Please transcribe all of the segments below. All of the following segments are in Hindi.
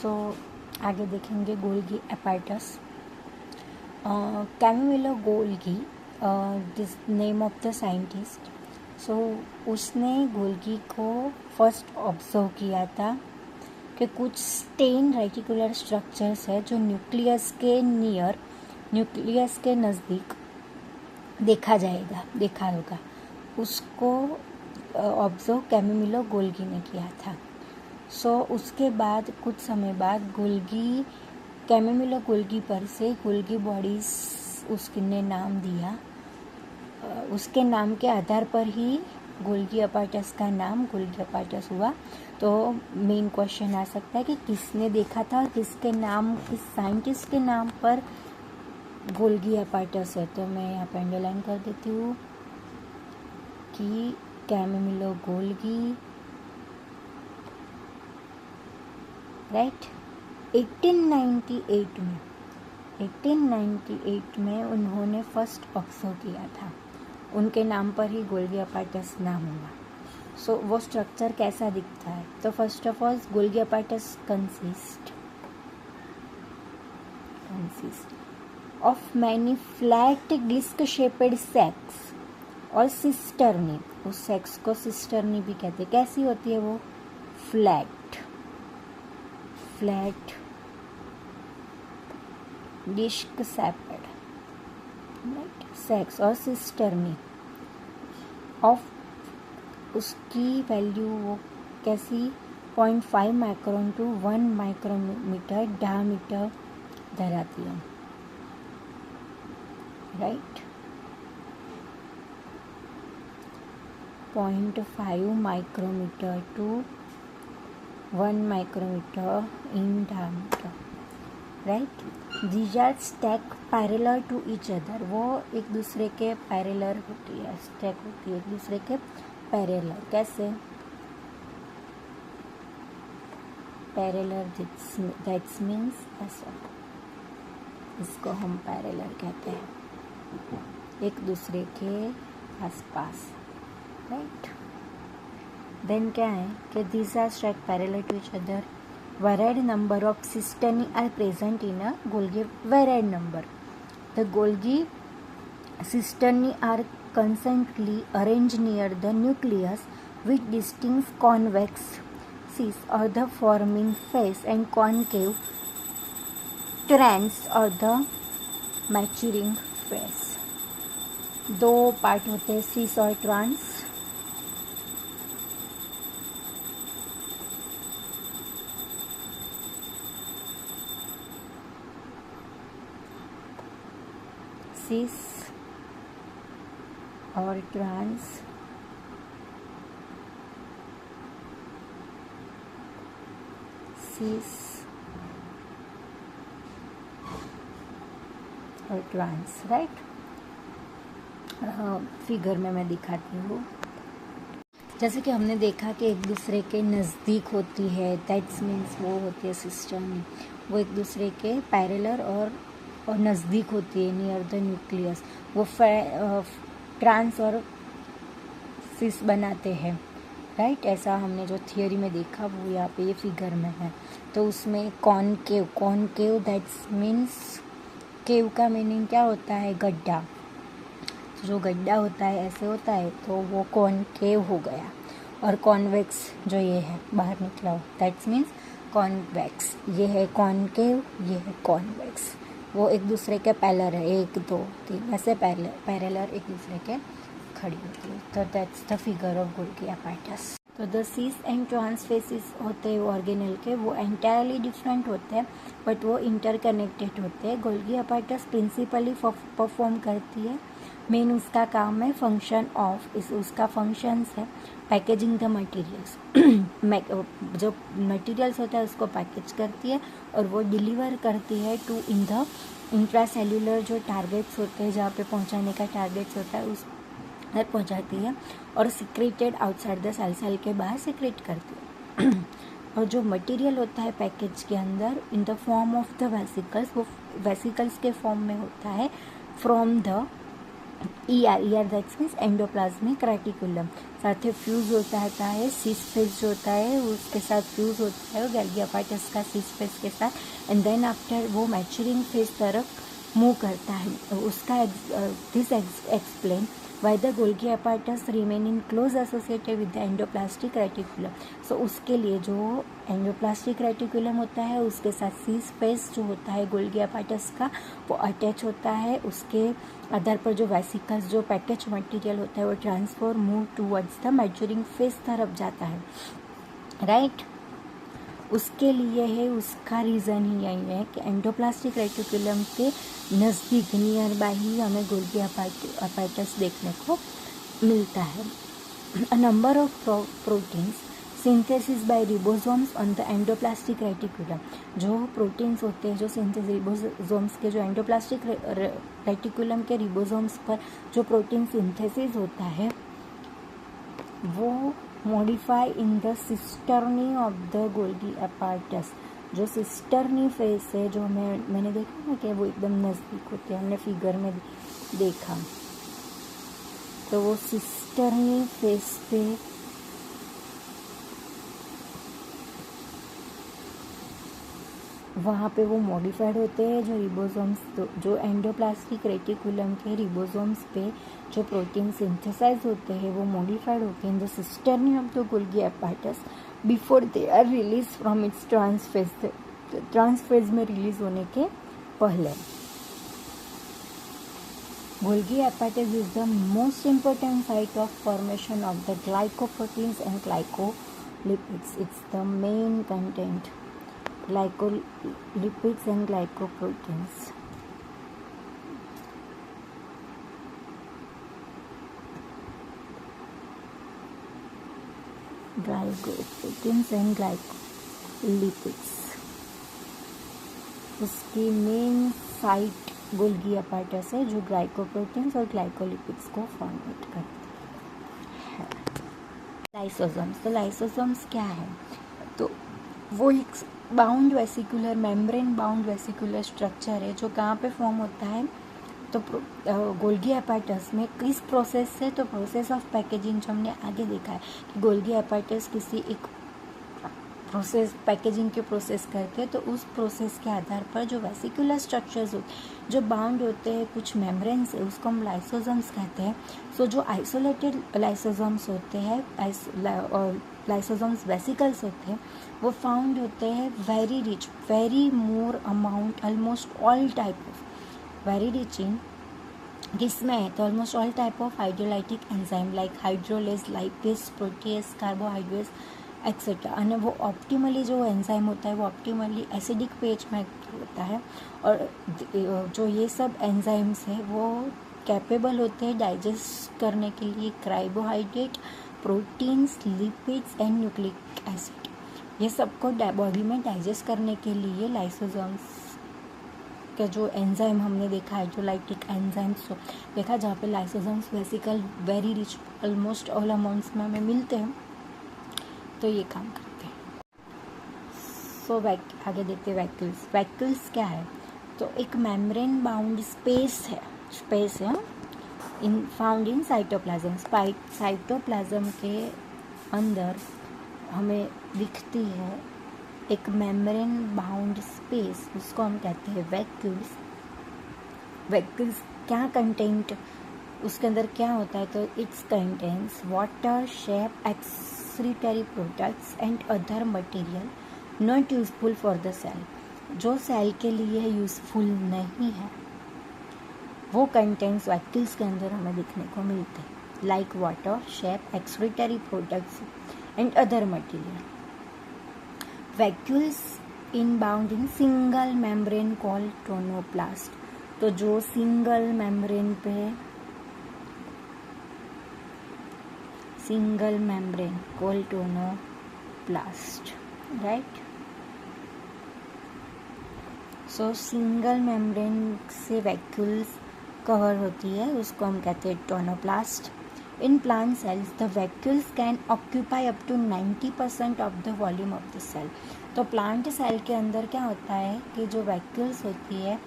सो आगे देखेंगे Golgi apparatus. Camillo Golgi this name of the scientist. So उसने गोल्गी को फर्स्ट ऑब्जर्व किया था कि कुछ स्टेन रेटिकुलर स्ट्रक्चर्स है जो न्यूक्लियस के नज़दीक देखा होगा। उसको ऑब्जर्व कैमिलो गोल्गी ने किया था। सो उसके बाद कुछ समय बाद कैमिलो गोल्गी पर से गोल्गी बॉडीज उसने नाम दिया। उसके नाम के आधार पर ही गोल्गी एपार्टस का नाम गोल्गी एपार्टस हुआ। तो मेन क्वेश्चन आ सकता है कि किसने देखा था, किस साइंटिस्ट के नाम पर गोल्गी एपार्टस है। तो मैं यहाँ पर अंडरलाइन कर देती हूँ कि कैमिलो गोल्गी, राइट। 1898 में उन्होंने फर्स्ट ऑब्जर्व किया था। उनके नाम पर ही गोल्गी एपार्टस नाम हुआ। सो वो स्ट्रक्चर कैसा दिखता है? तो first of all Golgi apparatus consist of many flat disc shaped sacs और सिस्टर्नी। उस सेक्स को सिस्टर्नी भी कहते हैं। कैसी होती है वो? फ्लैट डिस्क शेपेड, राइट, सेक्स और सिस्टर्नी ऑफ उसकी वैल्यू वो कैसी 0.5 माइक्रोन टू 1 माइक्रोमीटर डायमीटर धराती है, right. 0.5 micrometre to 1 micrometre in diameter, right. These are stack parallel to each other। वो एक दूसरे के पैरेलल होती है, स्टैक होती है एक दूसरे के पैरेलल। कैसे? पैरेलल दैट्स मीन्स ऐसा, इसको हम पैरेलल कहते हैं, एक दूसरे के आसपास, राइट। देन क्या है कि these are stacked parallel to each other। Varied number of cisternae are present in a Golgi। Varied number, the Golgi cisternae are constantly arranged near the nucleus with distinct convex sheaths or the forming face and concave trans or the maturing face। दो पार्ट होते हैं, शीथ और ट्रांस। सिस और ट्रांस, सिस और ट्रांस, राइट। फिगर में मैं दिखाती हूँ। जैसे कि हमने देखा कि एक दूसरे के नज़दीक होती है, दैट्स मीन्स वो होती है सिस्टम। वो एक दूसरे के पैरेलल और नज़दीक होती है, नियर द न्यूक्लियस। वो ट्रांस और सिस बनाते हैं, राइट। ऐसा हमने जो थियोरी में देखा वो यहाँ पे ये फिगर में है। तो उसमें कॉनकेव दैट्स मीन्स, केव का मीनिंग क्या होता है? गड्ढा। जो गड्ढा होता है ऐसे होता है, तो वो कॉनकेव हो गया। और कॉन्वेक्स जो ये है बाहर निकला हो, दैट्स मीन्स कॉन्वेक्स। ये है कॉनकेव, ये है कॉन्वेक्स। वो एक दूसरे के पैरेलल है, 1 2 3 ऐसे पैरेलल एक दूसरे के खड़ी होती है। तो that's the figure of Golgi apparatus. तो the cis and trans faces होते हैं ऑर्गेनल के, वो एंटायरली डिफरेंट होते हैं बट वो इंटरकनेक्टेड होते हैं। गोल्गी एपार्टस प्रिंसिपली परफॉर्म करती है, मेन उसका काम है फंक्शन ऑफ, उसका फंक्शंस है पैकेजिंग द मटेरियल्स। जो मटेरियल्स होता है उसको पैकेज करती है और वो डिलीवर करती है टू इन द इंट्रासेल्यूलर जो टारगेट्स होते हैं, जहाँ पे पहुँचाने का टारगेट्स होता है उस घर पहुँचाती है और सिक्रेटेड आउटसाइड द सेल के बाहर सिक्रेट करती है। और जो मटेरियल होता है पैकेज के अंदर in the form of the vesicles, वो वेसिकल्स के फॉर्म में होता है from the ER that's means endoplasmic reticulum. साथ ही फ्यूज होता है सिस फेज जो होता है उसके साथ फ्यूज होता है गोल्गी अपार्टस का सिस फेज के साथ, एंड देन आफ्टर वो मैच्योरिंग फेज तरफ मूव करता है। उसका this explain why the Golgi apparatus remain in close associated with the endoplasmic reticulum. So उसके लिए जो एंडोप्लास्टिक रेटिकुलम होता है उसके साथ सिस फेज जो होता है गोल्गी अपार्टस का वो अटैच होता है। उसके आधार पर जो वेसिकल्स जो पैकेज मटेरियल होता है वो transfer move towards the maturing phase तरफ जाता है, राइट। उसके लिए है, उसका रीज़न ही यही है कि एंडोप्लास्टिक रेटिकुलम के नज़दीक नियर बाय ही हमें गोल्गी अपार्टस देखने को मिलता है। A number of proteins synthesis by ribosomes on the endoplasmic reticulum. जो प्रोटीन्स होते हैं जो सिंथेसिस रिबोसोम्स के जो एंडोप्लास्टिक रेटिकुलम के रिबोसोम्स पर जो प्रोटीन सिंथेसिस होता है वो modify in the cisternae of the Golgi apparatus. जो सिस्टर्नी फेस है जो मैंने देखा ना कि वो एकदम नज़दीक होते हैं, हमने फिगर में देखा, तो वो सिस्टर्नी फेस पे वहाँ पे वो मॉडिफाइड होते हैं जो रिबोसोम्स जो एंडोप्लास्टिक रेटिकुलम के रिबोसोम्स पे जो प्रोटीन सिंथेसाइज होते हैं वो मॉडिफाइड होते हैं in the cisternae of the Golgi apparatus before they are release from its trans face में रिलीज होने के पहले। Golgi apparatus is the most important site of formation of the glycoproteins and glycolipids. It's the main content glycolipids and glycoproteins. Glycoproteins and glycolipids उसकी मेन साइट गोल्गी अपार्टस है जो ग्लाइकोप्रोटीन्स और ग्लाइकोलिपिड्स को फॉर्मेट करते हैं। लाइसोसोम्स, तो लाइसोसोम्स क्या है, तो वो एक bound vesicular membrane bound vesicular structure है जो कहाँ पे फॉर्म होता है, तो गोल्गी अपार्टस में किस प्रोसेस से, तो प्रोसेस ऑफ पैकेजिंग जो हमने आगे देखा है कि गोल्गी अपार्टस किसी एक प्रोसेस पैकेजिंग के प्रोसेस करते हैं, तो उस प्रोसेस के आधार पर जो वेसिकुलर स्ट्रक्चर्स होते जो बाउंड होते हैं कुछ मेम्ब्रेन से उसको हम लाइसोसोम्स कहते हैं। सो जो आइसोलेटेड लाइसोसोम्स होते हैं और लाइसोसोम्स वेसिकल्स होते हैं वो फाउंड होते हैं very rich very more amount almost all type of very rich in किसमें है, तो almost all type of hydrolytic enzyme like hydrolase lipase protease carbohydrates etcetera. और वो ऑप्टिमली जो एंजाइम होता है वो ऑप्टिमली एसिडिक पेज में होता है और जो ये सब एंजाइम्स है वो कैपेबल होते हैं डाइजेस्ट करने के लिए carbohydrate proteins lipids and nucleic acid. ये सबको बॉडी में डाइजेस्ट करने के लिए लाइसोसोम्स का जो एंजाइम हमने देखा हाइड्रोलाइटिक एंजाइम्स देखा जहाँ पे lysosomes vesicle very rich almost all amounts में हमें मिलते हैं, तो ये काम करते हैं। सो आगे देखते हैं वैक्यूल्स। वैक्यूल्स क्या है, तो एक मेम्ब्रेन बाउंड स्पेस है इन फाउंड इन साइटोप्लाज्म। साइटोप्लाज्म के अंदर हमें दिखती है एक मेम्ब्रेन बाउंड स्पेस, उसको हम कहते हैं वैक्यूल्स। वैक्यूल्स क्या कंटेंट उसके अंदर क्या होता है, तो its contents water sap excretory products and other material not useful for the cell. जो सेल के लिए यूजफुल नहीं है वो कंटेंट्स वैक्यूल्स के अंदर हमें दिखने को मिलते हैं like water sap excretory products and other material. Vacuoles inbound in single membrane called tonoplast. तो जो सिंगल मेम्ब्रेन पे single membrane called tonoplast, right. सो सिंगल मेम्ब्रेन से वैक्यूल्स कवर होती है उसको हम कहते हैं tonoplast. In plant cells, the vacuoles can occupy up to 90% of the volume of the cell. तो प्लांट सेल के अंदर क्या होता है कि जो वैक्यूल्स होती है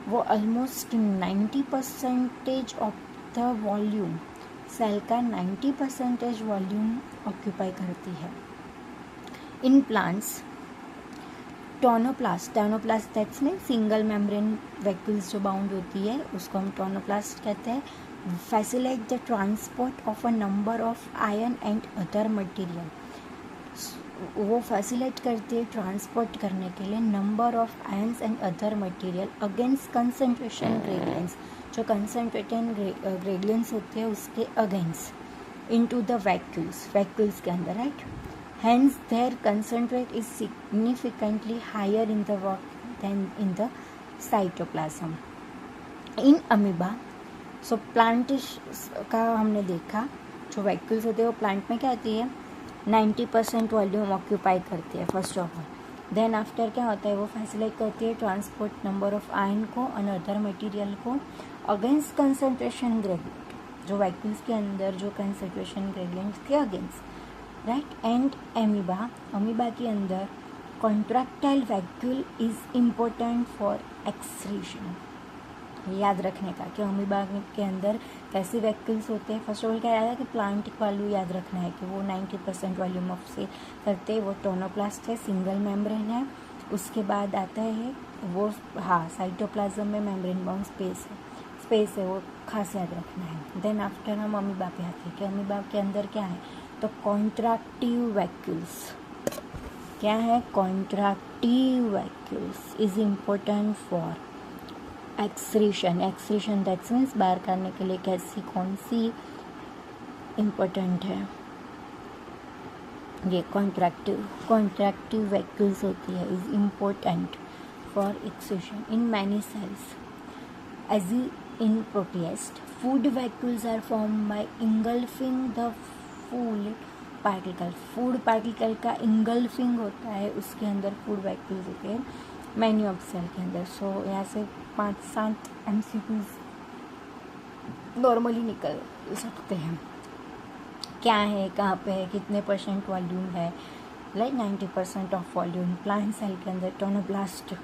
वो almost 90% of the volume, cell का 90% वॉल्यूम ऑक्यूपाई करती है। In plants tonoplast that's mean single membrane vacuoles जो बाउंड होती है उसको हम टोनोप्लास्ट कहते हैं। Facilitate the transport of a number of ion and other material, वो फैसिलिटेट करती है ट्रांसपोर्ट करने के लिए number of ions and other material against concentration gradients, जो कंसंट्रेशन ग्रेडियंट्स होते हैं उसके अगेंस्ट इनटू द वैक्यूल्स के अंदर, right. Hence, their concentrate is significantly higher in the rock than in the cytoplasm. In amoeba, so plant का हमने देखा जो वैक्यूल्स होते हैं वो प्लांट में क्या आती है, 90% वॉल्यूम ऑक्यूपाई करती है first of all. Then after क्या होता है, वो फैसिलिटेट करती है ट्रांसपोर्ट नंबर ऑफ आयन को और अदर मटेरियल को अगेंस्ट कंसंट्रेशन ग्रेडियंट, जो वैक्यूल्स के अंदर जो कंसंट्रेशन ग्रेडियंट के अगेंस्ट, राइट। एंड अमीबा के अंदर contractile vacuole is important for excretion. याद रखने का कि अमीबा के अंदर कैसे वैक्यूल्स होते हैं। फर्स्ट ऑफ ऑल क्या याद है कि प्लांट वाल्यू याद रखना है कि वो 90% वॉल्यूम ऑफ से करते हैं, वो टोनोप्लास्ट है, सिंगल मेम्ब्रेन है। उसके बाद आता है वो साइटोप्लाज्म में मेम्ब्रेन बाउंड स्पेस है, वो खास याद रखना है। देन आफ्टर हम अमीबा पे आते हैं कि अमीबा के अंदर क्या है, तो कॉन्ट्रैक्टिव वैक्यूल्स क्या है, कॉन्ट्रैक्टिव vacuoles is important for excretion that's means बाहर करने के लिए कैसी कौन सी इम्पोर्टेंट है, ये कॉन्ट्रैक्टिव वैक्यूल्स होती है, is important for excretion in many cells as in protist. Food vacuoles are form by engulfing the food particle का इंगल्फिंग होता है, उसके अंदर फूड वैक्यूल्स होते हैं मैनी ऑफ सेल के अंदर। सो यहाँ से 5-7 MCQs नॉर्मली निकल सकते हैं। क्या है, कहाँ पे है, कितने % वॉल्यूम है, like 90% of volume plant cell के अंदर। टोनोप्लास्ट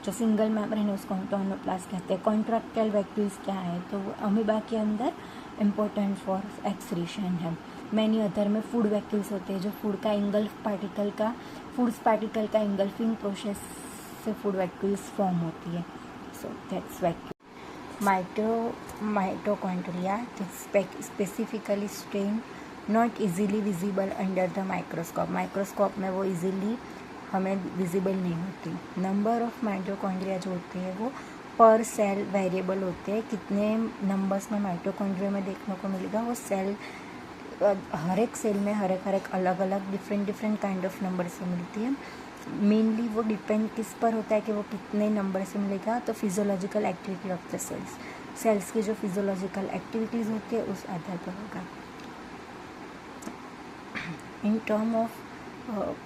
जो सिंगल मेम्ब्रेन है उसको हम टोनोप्लास्ट कहते हैं। कॉन्ट्रैक्टाइल वैक्यूल्स क्या है, तो वो अमीबा के अंदर इम्पोर्टेंट फॉर एक्सक्रीशन है। मैनी अदर में फूड वैक्यूल्स होते हैं जो फूड पार्टिकल का इंगल्फिंग प्रोसेस से फूड वैक्यूल्स फॉर्म होती है। So that's vacuole. Mitochondria specifically strain not easily visible under the microscope में वो इजीली हमें विजिबल नहीं होती। नंबर ऑफ माइटोकॉन्ड्रिया जो होते हैं वो पर सेल वेरिएबल होते हैं, कितने नंबर्स में माइटोकॉन्ड्रिया में देखने को मिलेगा, वो सेल हर एक सेल में हर एक अलग अलग डिफरेंट काइंड ऑफ नंबर से मिलती है। मेनली वो डिपेंड किस पर होता है कि वो कितने नंबर से मिलेगा, तो physiological activity of the cells की जो फिजियोलॉजिकल एक्टिविटीज़ होती है उस आधार पर होगा। In term of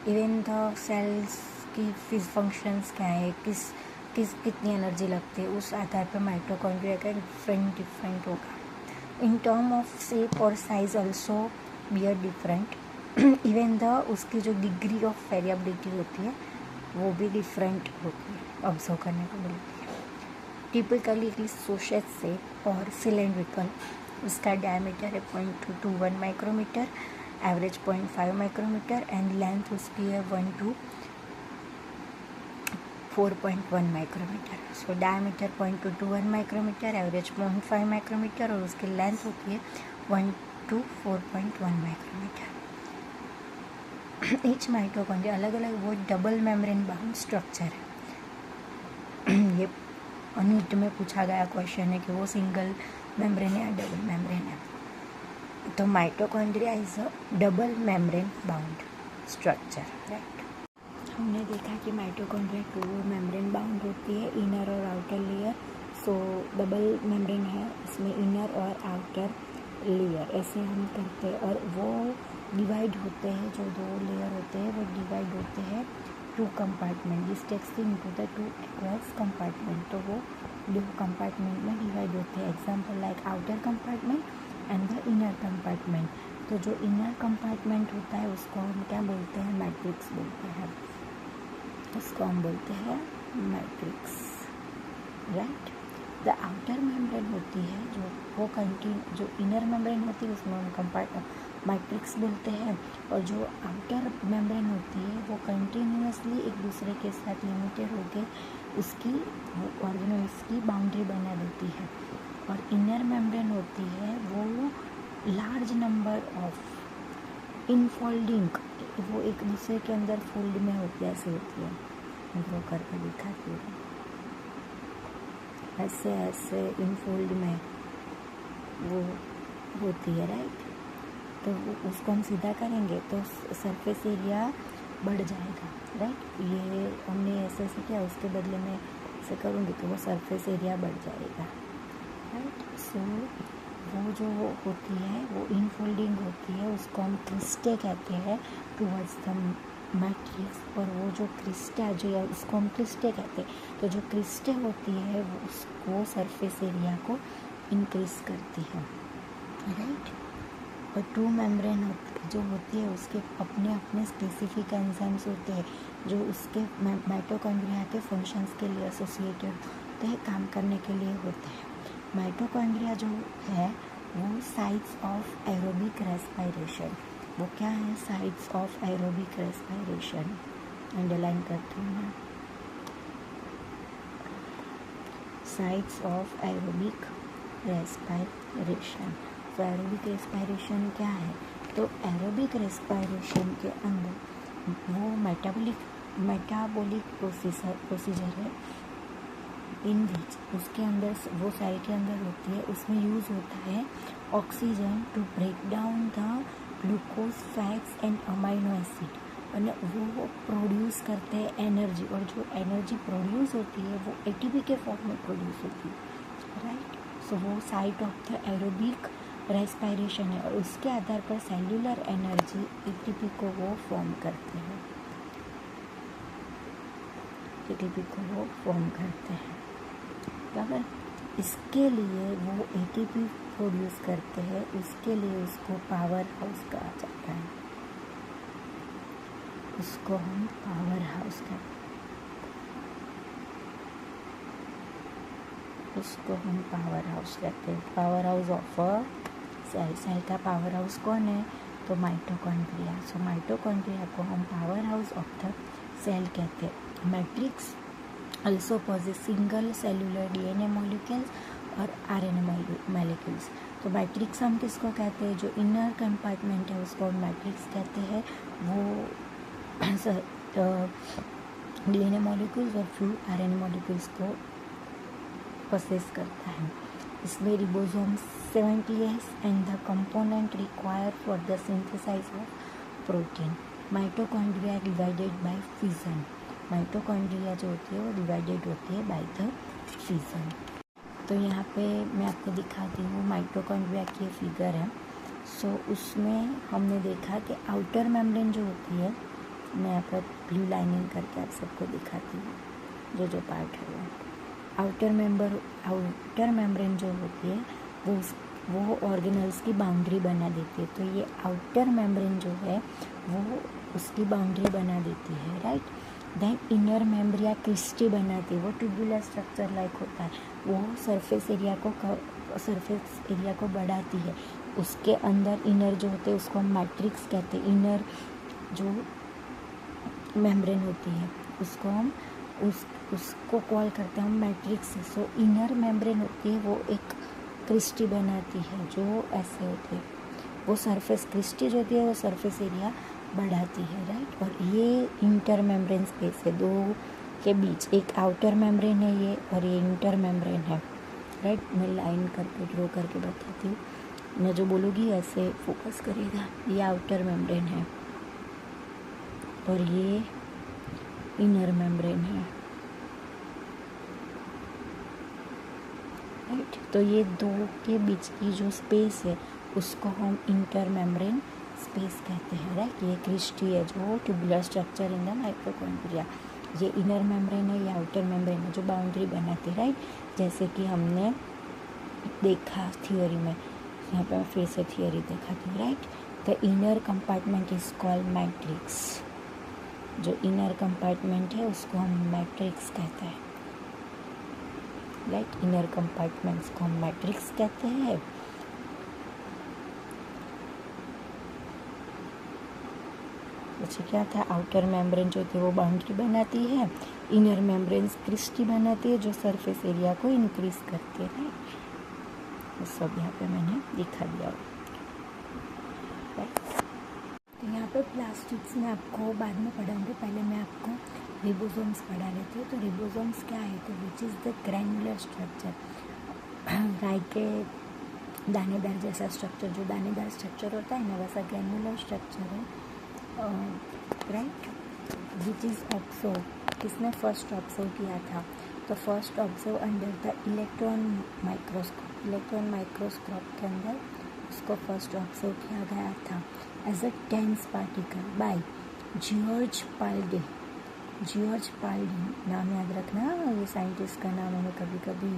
even the cells की फंक्शंस क्या है, कितनी एनर्जी लगती है, उस आधार पर माइटोकॉन्ड्रिया का डिफरेंट होगा। इन टर्म ऑफ शेप और size also be are different. Even the उसकी जो डिग्री ऑफ वेरिएबिलिटी होती है वो भी डिफरेंट होती है, ऑब्जर्व करने को मिलती है। Typically it is sausage shape और सिलेंड्रिकल, उसका डायमीटर है 0.221 micrometer, average 0.5 micrometer and length उसकी है 1 to 4.1 micrometer. So diameter 0.221 micrometer, average 0.5 micrometer और उसकी लेंथ होती है 1 to 4.1 माइक्रोमीटर। ईच माइटोकॉन्ड्रिया अलग अलग वो डबल मेम्ब्रेन बाउंड स्ट्रक्चर है। ये नीट में पूछा गया क्वेश्चन है कि वो सिंगल मेम्ब्रेन है या डबल मेम्ब्रेन है। तो mitochondria is a double membrane bound structure, right. हमने देखा कि माइटोकॉन्ड्रिया 2 मेम्ब्रेन बाउंड होती है, इनर और आउटर लेयर। सो डबल मेम्ब्रेन है, इसमें इनर और आउटर लेयर ऐसे हम करते हैं, और वो डिवाइड होते हैं, जो 2 लेयर होते हैं वो डिवाइड होते हैं 2 compartment. This takes into the 2 aqueous compartment, तो वो 2 कंपार्टमेंट में डिवाइड होते हैं। Example like outer compartment and the inner compartment. तो जो इनर कंपार्टमेंट होता है उसको हम क्या बोलते हैं, मैट्रिक्स बोलते हैं, उसको हम बोलते हैं matrix, right. The outer membrane होती है जो वो जो इनर मेम्ब्रेन होती है उसमें हम मैट्रिक्स बोलते हैं, और जो आउटर मेम्ब्रेन होती है वो कंटिन्यूसली एक दूसरे के साथ लिमिटेड होकर उसकी ऑर्गेनेल्स की बाउंड्री बना देती है। और इनर मेम्ब्रेन होती है वो लार्ज नंबर ऑफ इनफोल्डिंग, वो एक दूसरे के अंदर फोल्ड में होती है, ऐसे होती है। मैं ड्रॉ करके दिखाती हूँ, ऐसे ऐसे इनफोल्ड में वो होती है, राइट। तो उसको हम सीधा करेंगे तो सरफेस एरिया बढ़ जाएगा, राइट। ये हमने ऐसे ऐसे किया, उसके बदले में ऐसे करूँगी तो वो सरफेस एरिया बढ़ जाएगा, राइट। सो वो जो होती है वो इनफोल्डिंग होती है, उसको हम क्रिस्टे कहते हैं टूवर्ड्स द मैट्रिक्स। और वो जो क्रिस्टा जो है उसको हम क्रिस्टे कहते हैं। तो जो क्रिस्टे होती है वो उसको सरफेस एरिया को इंक्रीज करती है, राइट। और टू मेम्ब्रेन जो होती है उसके अपने अपने स्पेसिफिक एंजाइम्स होते हैं जो उसके माइटोकॉन्ड्रिया के फंक्शंस के लिए एसोसिएटेड होते हैं, काम करने के लिए होते हैं। माइटोकॉन्ड्रिया जो है वो साइट्स ऑफ एरोबिक रेस्पिरेशन, वो क्या है, sites of aerobic respiration. Underline करती हूँ मैं, साइट्स ऑफ एरोबिक रेस्पिरेशन। तो एरोबिक रेस्पिरेशन क्या है, तो एरोबिक रेस्पिरेशन के अंदर वो मेटाबॉलिक प्रोसीजर है इन विच उसके अंदर वो सेल के अंदर होती है, उसमें यूज़ होता है oxygen to break down the glucose, fats and amino acid, और वो प्रोड्यूस करते हैं एनर्जी। और जो एनर्जी प्रोड्यूस होती है वो एटीपी के फॉर्म में प्रोड्यूस होती है, राइट। सो वो site of the aerobic respiration है, और उसके आधार पर सेल्यूलर एनर्जी एटीपी को वो फॉर्म करते हैं, एटीपी को वो फॉर्म करते हैं, बराबर। इसके लिए वो एटीपी प्रोड्यूस करते हैं, उसके लिए उसको पावर हाउस कहा जाता है, उसको हम पावर हाउस कहते हैं, उसको हम पावर हाउस कहते हैं। Power house of a cell, cell का पावर हाउस कौन है, तो माइटोकॉन्ड्रिया। सो माइटोकॉन्ड्रिया को हम power house of the cell कहते हैं। Matrix also possess single cellular DNA molecules और RNA molecules। तो मैट्रिक्स हम किसको कहते हैं, जो इनर कंपार्टमेंट है उसको हम मैट्रिक्स कहते हैं। वो DNA molecules और फ्यू RNA molecules को पोसेस करता है। इसमें ribosome 70S and the component required for the synthesize of protein. Mitochondria divided by fission, mitochondria जो होती है वो डिवाइडेड होती है बाय द फिजन। तो यहाँ पे मैं आपको दिखाती हूँ माइटोकॉन्ड्रिया की फिगर है। सो उसमें हमने देखा कि आउटर मेम्ब्रेन जो होती है, मैं यहाँ पर ब्लू लाइनिंग करके आप सबको दिखाती हूँ जो पार्ट है वो। आउटर मेम्ब्रेन जो होती है वो ऑर्गेनल्स की बाउंड्री बना देती है। तो ये आउटर मेम्ब्रेन जो है वो उसकी बाउंड्री बना देती है, राइट। देन इनर मेम्ब्रिया क्रिस्टी बनाती है, वो ट्यूबुलर स्ट्रक्चर लाइक होता है, वो सरफेस एरिया को बढ़ाती है। उसके अंदर इनर जो होते हैं उसको हम मैट्रिक्स कहते हैं। इनर जो मेम्ब्रेन होती है उसको हम उसको कॉल करते हैं हम मैट्रिक्स। सो इनर मेम्ब्रेन होती है वो एक क्रिस्टी बनाती है जो ऐसे होते हैं, वो सरफेस क्रिस्टी जो होती है वो सरफेस एरिया बढ़ाती है, राइट। और ये इंटर मेम्ब्रेन स्पेस है दो के बीच, एक आउटर मेम्ब्रेन है ये और ये इंटर मेम्ब्रेन है, राइट। मैं लाइन करके ड्रॉ करके बताती हूँ, मैं जो बोलूँगी ऐसे फोकस करिएगा। ये आउटर मेम्ब्रेन है और ये इनर मेम्ब्रेन है, राइट। तो ये दो के बीच की जो स्पेस है उसको हम इंटर मेम्ब्रेन स्पेस कहते हैं, राइट। ये क्रिस्टी है जो tubular structure in the mitochondria. ये इनर मेम्ब्रेन है, या आउटर मेम्ब्रेन है जो बाउंड्री बनाती है, राइट। जैसे कि हमने देखा थियोरी में, यहाँ पे मैं फिर से थियोरी दिखाती हूँ, right. The inner compartment is called matrix, जो इनर कंपार्टमेंट है उसको हम मैट्रिक्स कहते हैं, राइट। इनर कंपार्टमेंट्स को हम मैट्रिक्स कहते हैं। अच्छा क्या था, आउटर मेम्ब्रेन जो थे वो बाउंड्री बनाती है, इनर मेम्ब्रेन्स क्रिस्टी बनाती है जो सरफेस एरिया को इंक्रीज करते हैं। ये सब यहाँ पे मैंने दिखा दिया। तो यहाँ पे प्लास्टिक्स में आपको बाद में पढ़ाऊंगी, पहले मैं आपको रिबोसोम्स पढ़ा लेती हूँ। तो रिबोसोम्स क्या है, तो विच इज़ द ग्रैन्युलर स्ट्रक्चर, राई के दानेदार जैसा स्ट्रक्चर, जो दानेदार स्ट्रक्चर होता है ना वैसा ग्रैन्युलर स्ट्रक्चर है, राइट। विच इज़ ऑब्जर्व, किसने फर्स्ट ऑब्जर्व किया था, तो first observe under the electron microscope, electron microscope के अंदर उसको फर्स्ट ऑब्जर्व किया गया था as a dense particle by George Palade. George Palade नाम याद रखना, ये साइंटिस्ट का नाम हमें कभी कभी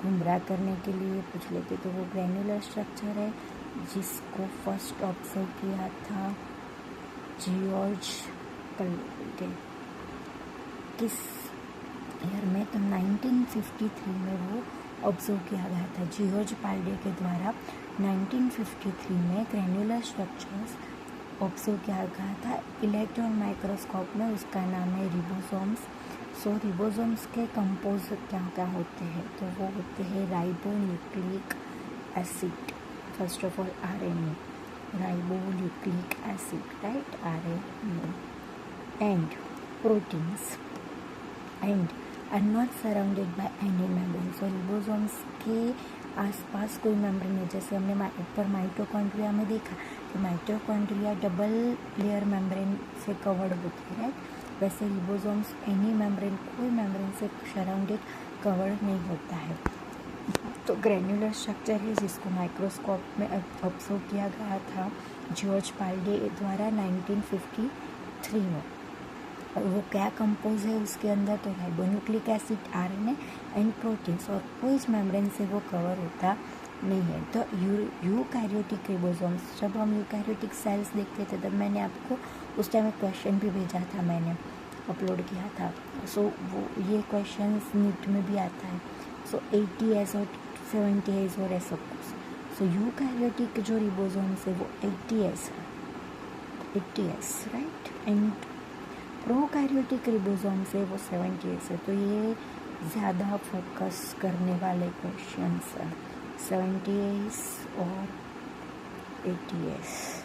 गुमराह करने के लिए पूछ लेते, तो वो ग्रैन्युलर स्ट्रक्चर है जिसको फर्स्ट ऑब्जर्व किया था जॉर्ज पाल्डे। किस ईयर में, तो 1953 में वो ऑब्जर्व किया गया था जॉर्ज पाल्डे के द्वारा। 1953 में ग्रैन्युलर स्ट्रक्चर्स ऑब्जर्व किया गया था इलेक्ट्रॉन माइक्रोस्कोप में, उसका नाम है रिबोसोम्स। सो रिबोसोम्स के कंपोज क्या क्या होते हैं, तो वो होते हैं ribonucleic acid, first of all RNA, ribonucleic acid, right, RNA, and proteins, and are not surrounded by any membrane. So ribosomes के आसपास कोई मेम्ब्रेन नहीं, जैसे हमने ऊपर माइटोकॉन्ड्रिया में देखा कि माइटोकॉन्ड्रिया डबल लेयर मेम्ब्रेन से कवर्ड होती है, राइट, वैसे रिबोसोम्स एनी मेम्ब्रेन, कोई मेम्ब्रेन से सराउंडेड कवर्ड नहीं होता है। तो ग्रैन्युलर स्ट्रक्चर है जिसको माइक्रोस्कोप में ऑब्जर्व किया गया था जॉर्ज पाल्डे द्वारा 1953 में। और वो क्या कंपोज है उसके अंदर, तो ribonucleic acid, RNA and proteins, और कोई मेम्ब्रेन से वो कवर होता नहीं है। तो यूकैरियोटिक रिबोसोम्स, जब हम यूकैरियोटिक सेल्स देखते थे तब मैंने आपको उस टाइम एक क्वेश्चन भी भेजा था, मैंने अपलोड किया था। सो वो ये क्वेश्चन नीट में भी आता है। सो 80 एस और 70 एस और ऐसा कुछ। सो यूकैरियोटिक जो रिबोसोम्स है वो 80 एस है, 80 एस, राइट, एंड प्रोकैरियोटिक रिबोसोम्स है वो 70 एस है। तो ये ज़्यादा फोकस करने वाले क्वेश्चंस हैं, 70 एस और 80 एस,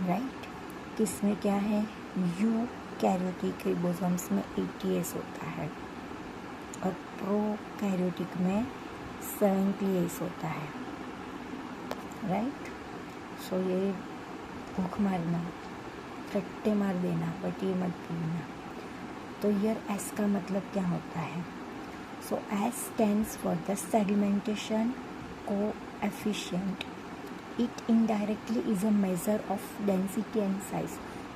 राइट। किसमें क्या है, यूकैरियोटिक रिबोसोम्स में 80 एस होता है और प्रोकैरियोटिक में 70 एस होता है, राइट। सो ये भूख मारना, रट्टे मार देना, बट ये मत भूलना। तो ईयर एस का मतलब क्या होता है, so S stands for the sedimentation coefficient, it indirectly is a measure of density and size.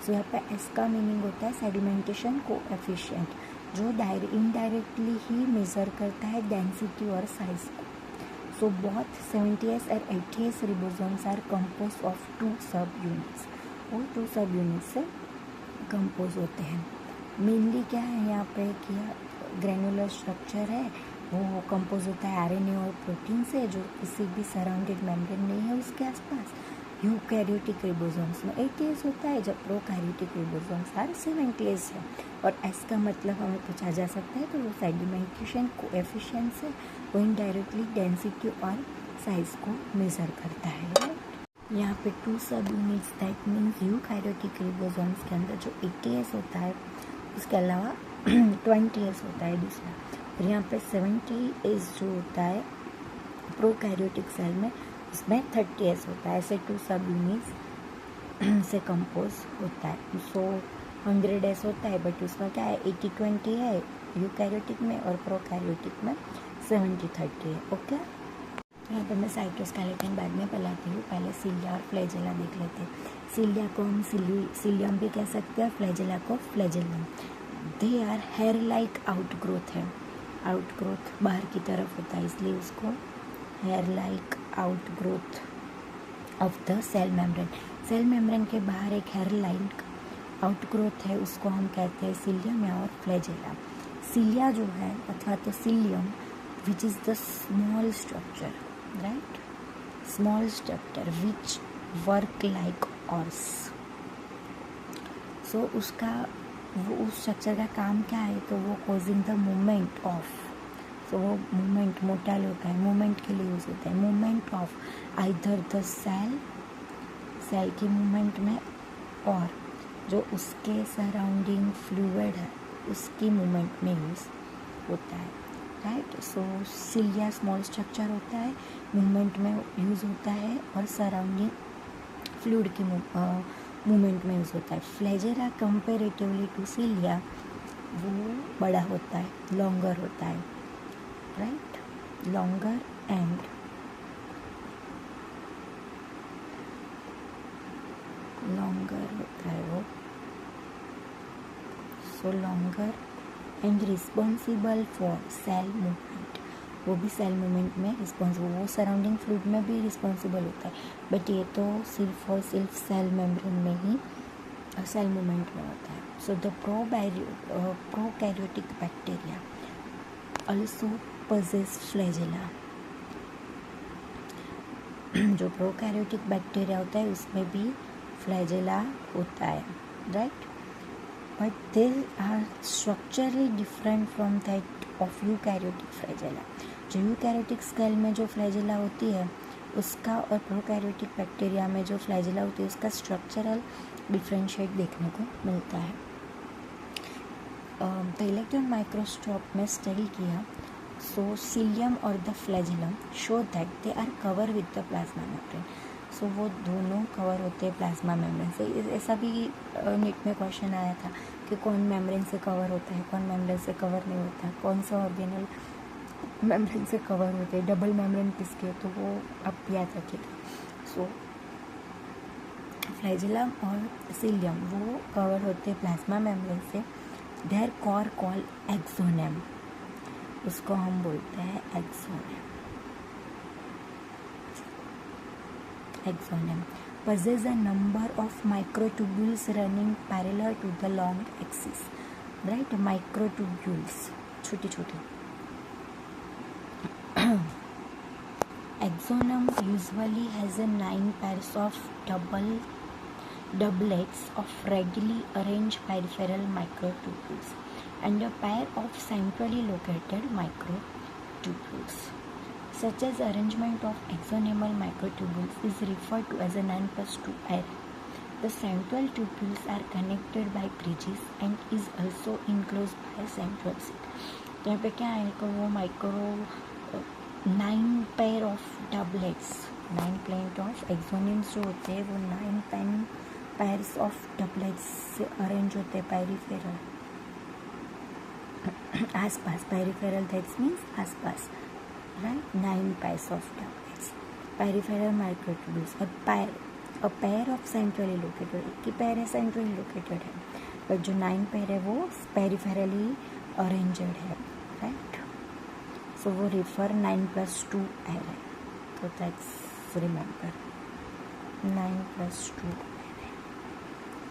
So यहाँ पे एस का मीनिंग होता है सेगमेंटेशन कोएफिशिएंट, जो इनडायरेक्टली ही मेजर करता है डेंसिटी और साइज को। सो बोथ 70s और 80s रिबोसोम्स आर कंपोज ऑफ 2 सब यूनिट्स, और 2 सब यूनिट से कंपोज होते हैं। मेनली क्या है यहाँ पे कि ग्रैन्युलर स्ट्रक्चर है वो कंपोज होता है RNA और प्रोटीन से, जो किसी भी सराउंडेड मेम्ब्रेन नहीं है उसके आसपास। यूकैरियोटिक रिबोसोम्स में 80 एस होता है, जब प्रोकैरियोटिक रिबोसोम्स आर 70 एस है। और एस का मतलब हमें पूछा जा सकता है, तो वो सेगमेंटेशन कोएफिशिएंट से वो इनडायरेक्टली डेंसिटी और साइज को मेजर करता है। यहाँ पे 2 सब यूनिट्स, दैट मीन्स यूकैरियोटिक रिबोसोम्स के अंदर जो 80 एस होता है उसके अलावा 20 एस होता है दूसरा, और यहाँ पे 70 एस जो होता है प्रोकैरियोटिक सेल में उसमें 30 एस होता है। ऐसे 2 सब यूनिट्स से कंपोज होता है। सो 100 एस होता है, बट उसमें क्या है 80-20 है यूकैरियोटिक में, और प्रोकैरियोटिक में 70-30 है, ओके। यहाँ पे मैं साइटोस्केलेटन बाद में पढ़ाती हूँ, पहले सीलिया और फ्लैजेला देख लेते हैं। सीलिया को हम सीलियम भी कह सकते हैं, और फ्लैजेला को flagellum. They are hair like outgrowth है, आउटग्रोथ बाहर की तरफ होता है इसलिए उसको hair like outgrowth of the cell membrane. Cell membrane के बाहर एक हेयर लाइक आउटग्रोथ है, उसको हम कहते हैं सीलियम या और फ्लैजेला। सिलिया जो है अथवा तो cilium which is the small structure, right, small structure which work like oars. So उसका वो उस स्ट्रक्चर का काम क्या है, तो वो कॉजिंग द मूवमेंट ऑफ, सो वो मूवमेंट मोटाइल होता है, मूवमेंट के लिए यूज़ होता है, movement of either the cell की मूवमेंट में और जो उसके सराउंडिंग फ्लूइड है उसकी मूवमेंट में यूज़ होता है, राइट। सो सिलिया स्मॉल स्ट्रक्चर होता है, मूवमेंट में यूज़ होता है और सराउंडिंग फ्लूइड की मूवमेंट में यूज़ होता है। फ्लैजेला कंपेरेटिवली टू सिलिया वो बड़ा होता है, लॉन्गर होता है, राइट, लॉन्गर एंड लॉन्गर होता है वो, so longer and responsible for cell movement, वो भी सेल मूवमेंट में रिस्पॉन्सिबल, वो सराउंडिंग फ्लूइड में भी रिस्पॉन्सिबल होता है, बट ये तो सिर्फ और सिर्फ सेल मेम्ब्रेन में ही सेल मूवमेंट में होता है। So the prokaryotic bacteria also possess flagella. जो प्रोकैरियोटिक बैक्टीरिया होता है उसमें भी फ्लैजेला होता है, right, but they are structurally different from that of eukaryotic flagella. जो यूकैरियोटिक सेल में जो फ्लैजेला होती है उसका और प्रोकैरियोटिक बैक्टीरिया में जो फ्लैजेला होती है उसका स्ट्रक्चरल डिफरेंशिएट देखने को मिलता है। द इलेक्ट्रॉन माइक्रोस्कोप में स्टडी किया, सो सिलियम और the flagellum show that they are cover with the plasma membrane. So वो दोनों कवर होते हैं प्लाज्मा मेम्ब्रेन से। ऐसा भी नीट में क्वेश्चन आया था कि कौन मेम्ब्रेन से कवर होता है, कौन मेम्ब्रेन से कवर नहीं होता, कौन सा ऑर्गेनल मेम्ब्रेन से कवर होते हैं, डबल मेम्ब्रेन किसके, तो वो आप याद रखिएगा। सो फ्लैजेलम और सिलियम वो कवर होते हैं प्लाज्मा मेम्ब्रेन से। देयर कोर कॉल एक्सोनेम, उसको हम बोलते हैं एक्सोनेम। एक्सोनेम possess a number of microtubules running parallel to the long axis, right, microtubules छोटी छोटी। Axonum usually has a 9 pairs of doublets of regularly arranged peripheral microtubules and a pair of centrally located microtubules. Such as arrangement of axonemal microtubules is referred to as a 9+2 array. The central tubules are connected by bridges and is also enclosed by a central seat. तो यहाँ पे क्या है कि वो micro 9 pair of doublets, 9 plate of axonemes जो होते हैं वो 9 पेयर्स ऑफ डबलेट्स से अरेंज होते हैं पेरिफेरल, आसपास, पेरिफेरल दैट्स मीन्स आसपास, right, 9 pairs of doublets, peripheral microtubules, a pair of centrally located, एक ही पैर है centrally located है, बट जो 9 पेयर है वो peripherally arranged है, राइट। सो वो रिफर 9+2 array, तो दैट्स रिमेंबर 9+2 array,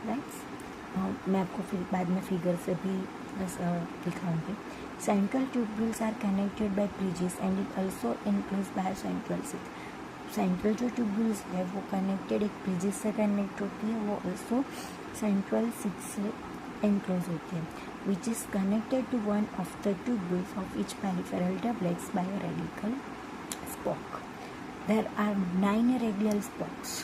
राइट। मैं आपको फिर बाद में फिगर से भी दिखाऊंगी। Central tubules are connected by bridges and it also enclosed by a central seat. Central जो tubules है वो connected एक bridges से connect होती है, वो also central seat से enclosed होती है, which is connected to one of the tubules of each peripheral doublets by a radial spoke. There are 9 radial spokes.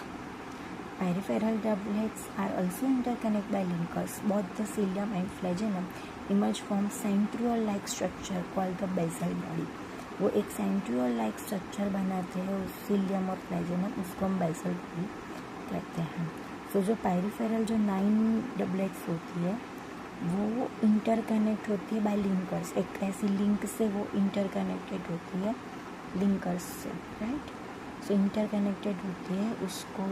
Peripheral doublets are also interconnected by linkers. Both the cilium and flagellum emerge from centriole-like structure called the basal body. वो एक सेंट्रियोल लाइक स्ट्रक्चर बनाते हैं उस सिलियम और फ्लैजेलम, उसको हम बेसल बॉडी कहते हैं। सो जो पेरिफेरल जो 9 डबलेट्स होती है वो इंटरकनेक्ट होती है बाय लिंकर्स, एक ऐसी लिंक से वो इंटरकनेक्टेड होती है लिंकर्स से, राइट। सो इंटरकनेक्टेड होती है उसको,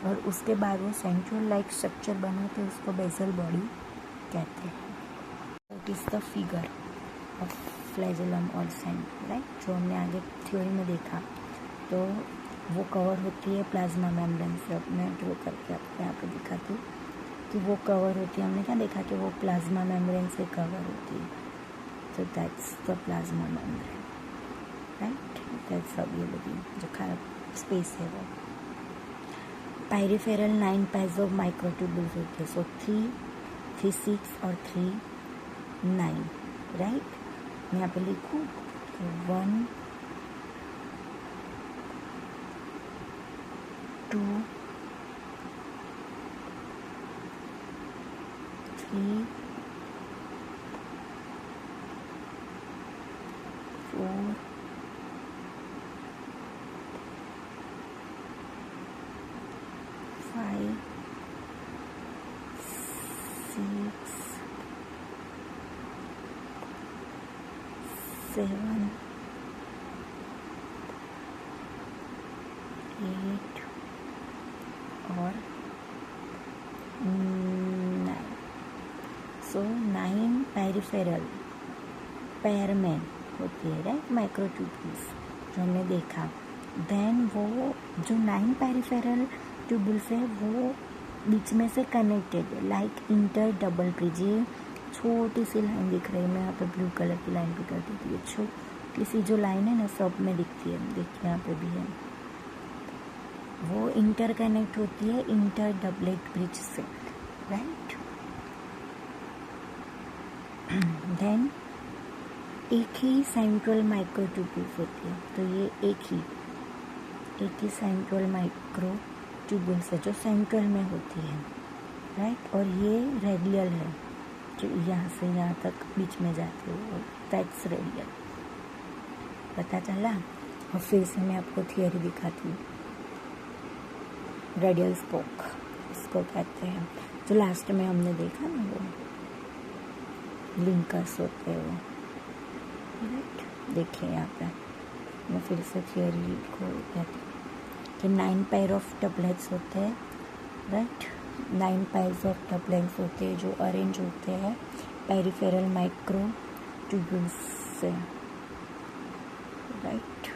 और उसके बाद वो सेंट्रियोल लाइक स्ट्रक्चर बनाते हैं, उसको बेसल बॉडी कहते हैं। What is the figure of flagellum or centriole, right? जो हमने आगे थ्योरी में देखा, तो वो कवर होती है प्लाज्मा मेम्ब्रेन से। अब मैं ड्रॉ करके आपको यहाँ पे दिखाती हूँ कि वो कवर होती है, हमने क्या देखा कि वो प्लाज्मा मेम्ब्रेन से कवर होती है, तो that's the plasma membrane, right. That's अब ये लगी जो खाली स्पेस है वो। पेरिफेरल 9 pairs ऑफ माइक्रोट्यूबुल्स होते हैं, सो 3 6 और 3 9, राइट। मैं यहाँ पे लिखूँ 1 2 3 4 5 6 7 8 और 9। सो 9 पेरिफेरल पैर में होती है, राइट, माइक्रोट्यूबुल्स जो हमने देखा। देन वो जो 9 पेरिफेरल ट्यूबुल्स है वो बीच में से कनेक्टेड है, लाइक इंटर डबल ब्रिज। ये छोटी सी लाइन दिख रही है, मैं यहाँ पे ब्लू कलर की लाइन भी कर देती हूँ। छोटी सी जो लाइन है ना सब में दिखती है, देखिए यहाँ पे भी है, वो इंटर कनेक्ट होती है इंटर डबलेट ब्रिज से, राइट। देन एक ही सेंट्रल माइक्रोट्यूबुल्स होती है, तो ये एक ही सेंट्रल माइक्रोट्यूबुल्स है जो सेंट्रल में होती है, राइट। और ये रेडियल है जो यहाँ से यहाँ तक बीच में जाती है, दैट्स रेडियल। पता चला। और फिर से मैं आपको थियरी दिखाती हूँ। रेडियल स्पोक इसको कहते हैं, जो लास्ट में हमने देखा ना वो लिंकर्स होते हैं वो, राइट। देखिए यहाँ पे मैं फिर से थियरी को कहती हूँ कि 9 pair ऑफ डबलेट्स होते हैं, राइट। 9 pairs ऑफ डबलेट्स होते हैं जो अरेंज होते हैं पेरिफेरल माइक्रोट्यूबुल्स से, राइट,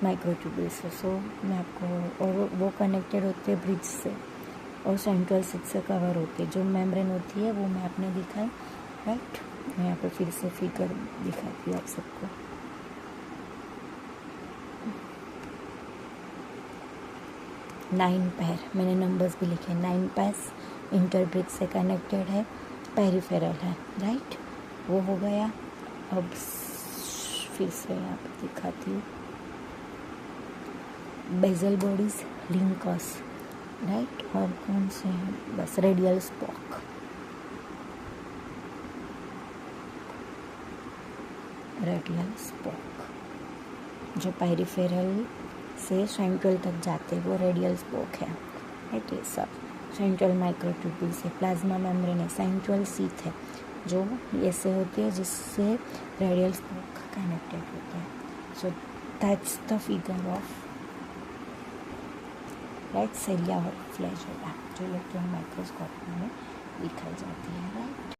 माइक्रोट्यूबुल्स से। सो मैं आपको, और वो कनेक्टेड होते हैं ब्रिज से और सेंट्रल सिट से कवर होते हैं। जो मेम्ब्रेन होती है वो मैं आपने दिखाई, राइट। मैं यहाँ पे फिर से फिगर दिखाती हूँ आप सबको। नाइन पैर, मैंने नंबर्स भी लिखे, 9 pairs इंटरब्रिज से कनेक्टेड है, पेरिफेरल है, राइट। वो हो गया। अब फिर से यहाँ पे दिखाती हूँ, बेजल बॉडीज, लिंकस, राइट। और कौन से हैं, बस रेडियल स्पोक, जो पेरिफेरल से सेंट्रल तक जाते हैं वो रेडियल स्पोक है, राइट। ये सब सेंट्रल माइक्रोट्यूबुल से। प्लाज्मा मेम्ब्रेन है, सेंट्रल सीथ है जो ऐसे होती है जिससे रेडियल स्पोक कनेक्टेड होते हैं। So that's the figure of, right, cilia और फ्लैजेला जो इलेक्ट्रॉन माइक्रोस्कोप में दिखाई जाती है, राइट।